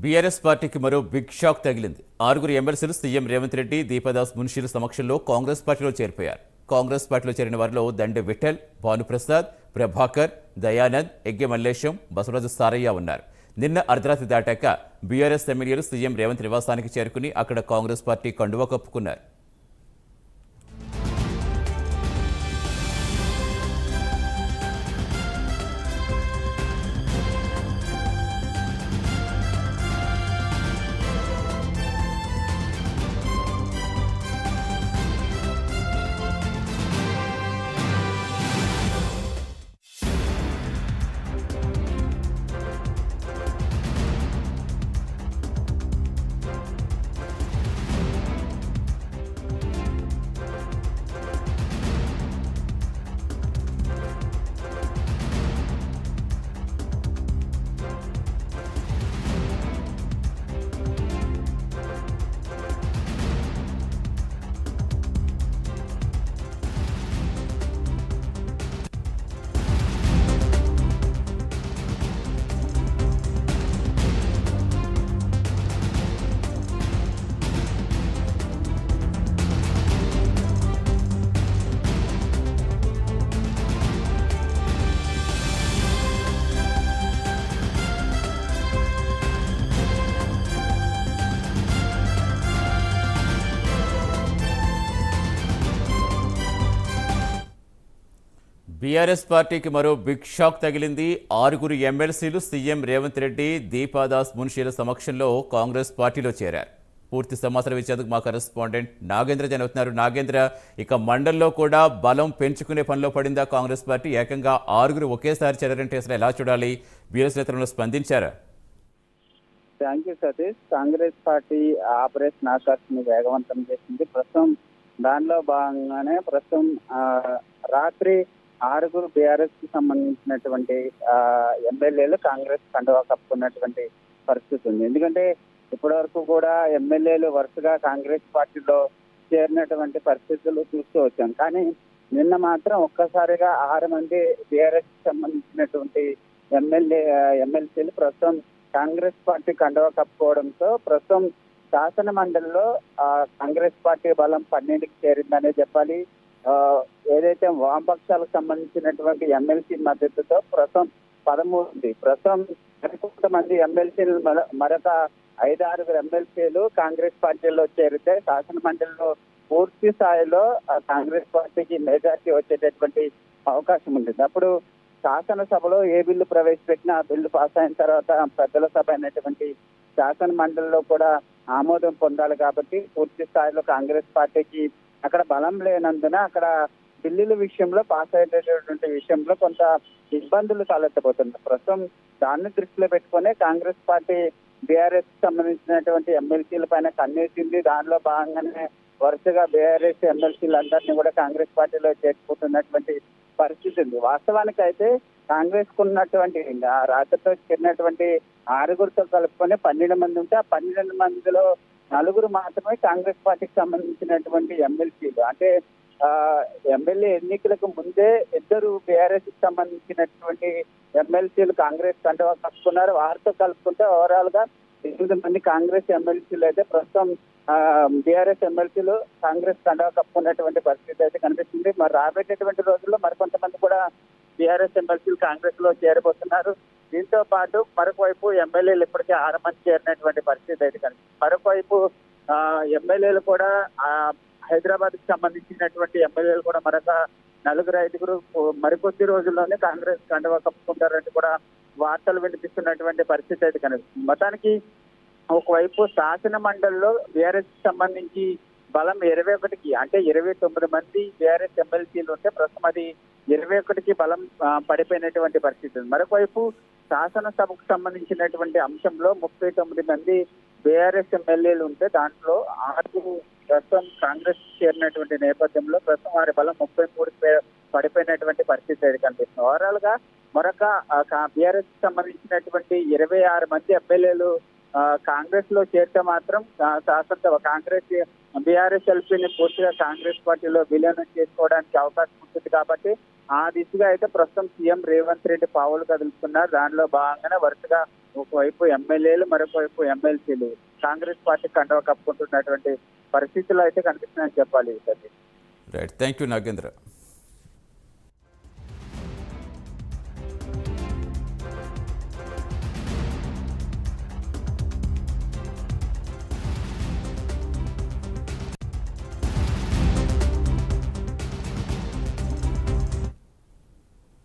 BRS పార్టీకి మరో big shock తగిలింది. ఆరుగురు ఎమ్మెల్సీలు సీఎం రేవంత్ రెడ్డి, దీపదాస్ మున్షీల సమక్షంలో కాంగ్రెస్ పార్టీలో చేరిపోయారు. కాంగ్రెస్ పార్టీలో చేరిన వారిలో దండె విఠల్, భానుప్రసాద్, ప్రభాకర్, దయానంద్, ఎగ్గె మల్లేశం, బసవరాజు సారయ్య ఉన్నారు. నిన్న అర్ధరాత్రి దాటాక బీఆర్ఎస్ ఎమ్మెల్యేలు సీఎం రేవంత్ నివాసానికి చేరుకుని అక్కడ కాంగ్రెస్ పార్టీ కండువా కప్పుకున్నారు. బీఆర్ఎస్ పార్టీకి మరో బిగ్ షాక్ తగిలింది. ఆరుగురు ఎమ్మెల్సీలు సీఎం రేవంత్ రెడ్డి, దీపదాస్ మున్షీల సమక్షంలో కాంగ్రెస్ పార్టీలో చేరారు. పూర్తి సమాచారం ఇచ్చేందుకు మా కరెస్పాండెంట్ నాగేంద్ర జనవుతున్నారు. నాగేంద్ర, ఇక మండల్లో కూడా బలం పెంచుకునే పనిలో పడిందా కాంగ్రెస్ పార్టీ? ఏకంగా ఆరుగురు ఒకేసారి చేరారంటే అసలు ఎలా చూడాలి? బీఆర్ఎస్ నేతలు స్పందించారా? Thank you Satish. Congress party operation Akarsh ని వేగవంతం చేసింది. ప్రస్తుతం దానిలో భాగంగానే రాత్రి ఆరుగురు బీఆర్ఎస్ కి సంబంధించినటువంటి ఎమ్మెల్యేలు కాంగ్రెస్ కండువా కప్పుకున్నటువంటి పరిస్థితి ఉంది. ఎందుకంటే ఇప్పటి వరకు కూడా ఎమ్మెల్యేలు వరుసగా కాంగ్రెస్ పార్టీలో చేరినటువంటి పరిస్థితులు చూస్తూ వచ్చాం. కానీ నిన్న మాత్రం ఒక్కసారిగా 6 మంది బీఆర్ఎస్ కి సంబంధించినటువంటి ఎమ్మెల్సీలు ప్రస్తుతం కాంగ్రెస్ పార్టీ కండువా కప్పుకోవడంతో ప్రస్తుతం శాసన మండలిలో కాంగ్రెస్ పార్టీ బలం 12కి చేరిందనే చెప్పాలి. ఏదైతే వామపక్షాలకు సంబంధించినటువంటి ఎమ్మెల్సీ మద్దతుతో ప్రస్తుతం 13 ఉంది. ప్రస్తుతం కొంతమంది ఎమ్మెల్సీలు మరొక 5-6 ఎమ్మెల్సీలు కాంగ్రెస్ పార్టీలో చేరితే శాసన మండలిలో పూర్తి స్థాయిలో కాంగ్రెస్ పార్టీకి మెజార్టీ వచ్చేటటువంటి అవకాశం ఉంటుంది. అప్పుడు శాసనసభలో ఏ బిల్లు ప్రవేశపెట్టినా ఆ బిల్లు పాస్ అయిన తర్వాత పెద్దల సభ అయినటువంటి శాసన మండలిలో కూడా ఆమోదం పొందాలి. కాబట్టి పూర్తి స్థాయిలో కాంగ్రెస్ పార్టీకి అక్కడ బలం లేనందున అక్కడ బిల్లుల విషయంలో పాస్ అయ్యేటటువంటి విషయంలో కొంత ఇబ్బందులు తలెత్తబోతుంది. ప్రస్తుతం దాన్ని దృష్టిలో పెట్టుకునే కాంగ్రెస్ పార్టీ బీఆర్ఎస్ సంబంధించినటువంటి ఎమ్మెల్సీల పైన కన్నేసింది. దానిలో భాగంగానే వరుసగా బీఆర్ఎస్ ఎమ్మెల్సీలు అందరినీ కూడా కాంగ్రెస్ పార్టీలో చేర్చుకుంటున్నటువంటి పరిస్థితి ఉంది. వాస్తవానికి అయితే కాంగ్రెస్ కు ఉన్నటువంటి రాత్రితో చేరినటువంటి 6గురితో కలుపుకొని 12 మంది ఉంటే ఆ 12 మందిలో 4 మాత్రమే కాంగ్రెస్ పార్టీకి సంబంధించినటువంటి ఎమ్మెల్సీలు. అంటే ఎమ్మెల్యే ఎన్నికలకు ముందే 2 బీఆర్ఎస్ కి సంబంధించినటువంటి ఎమ్మెల్సీలు కాంగ్రెస్ కండువా కప్పుకున్నారు. వారితో కలుపుకుంటే ఓవరాల్ గా 8 మంది కాంగ్రెస్ ఎమ్మెల్సీలు అయితే ప్రస్తుతం బీఆర్ఎస్ ఎమ్మెల్సీలు కాంగ్రెస్ కండువా కప్పుకున్నటువంటి పరిస్థితి అయితే కనిపిస్తుంది. మరి రాబోయేటటువంటి రోజుల్లో మరికొంతమంది కూడా బీఆర్ఎస్ ఎమ్మెల్సీలు కాంగ్రెస్ లో చేరబోతున్నారు. దీంతో పాటు మరొక వైపు ఎమ్మెల్యేలు ఇప్పటికే 6 మంది చేరినటువంటి పరిస్థితి అయితే కనిపిస్తుంది. మరొక వైపు ఎమ్మెల్యేలు కూడా హైదరాబాద్ కి సంబంధించినటువంటి ఎమ్మెల్యేలు కూడా మరొక 4-5 మరికొద్ది రోజుల్లోనే కాంగ్రెస్ కండువా కప్పుకుంటారంటే కూడా వార్తలు వినిపిస్తున్నటువంటి పరిస్థితి అయితే కనిపిస్తుంది. మొత్తానికి ఒకవైపు శాసన మండలిలో బీఆర్ఎస్ కి సంబంధించి బలం 21కి, అంటే 29 మంది బీఆర్ఎస్ ఎమ్మెల్సీలు ఉంటే ప్రస్తుతం అది 21కి బలం పడిపోయినటువంటి పరిస్థితి. మరొకవైపు శాసనసభకు సంబంధించినటువంటి అంశంలో 39 మంది బీఆర్ఎస్ ఎమ్మెల్యేలు ఉంటే దాంట్లో 6 ప్రస్తుతం కాంగ్రెస్ చేరినటువంటి నేపథ్యంలో ప్రస్తుతం వారి బలం 33 పడిపోయినటువంటి పరిస్థితి అయితే కనిపిస్తుంది. ఓవరాల్ గా మరొక బీఆర్ఎస్ కి సంబంధించినటువంటి 26 మంది ఎమ్మెల్యేలు కాంగ్రెస్ లో చేరితే మాత్రం శాసనసభ కాంగ్రెస్ బీఆర్ఎస్ ఎల్పీని పూర్తిగా కాంగ్రెస్ పార్టీలో విలీనం చేసుకోవడానికి అవకాశం ఉంటుంది. కాబట్టి ఆ దిశగా అయితే ప్రస్తుతం సీఎం రేవంత్ రెడ్డి పావులు కదులుతున్నారు. దానిలో భాగంగానే వరుసగా ఒకవైపు ఎమ్మెల్యేలు, మరొక వైపు ఎమ్మెల్సీలు కాంగ్రెస్ పార్టీ కండవ కప్పుకుంటున్నటువంటి పరిస్థితులు అయితే కనిపిస్తున్నాయని చెప్పాలి Satish. Right, thank you Nagendra.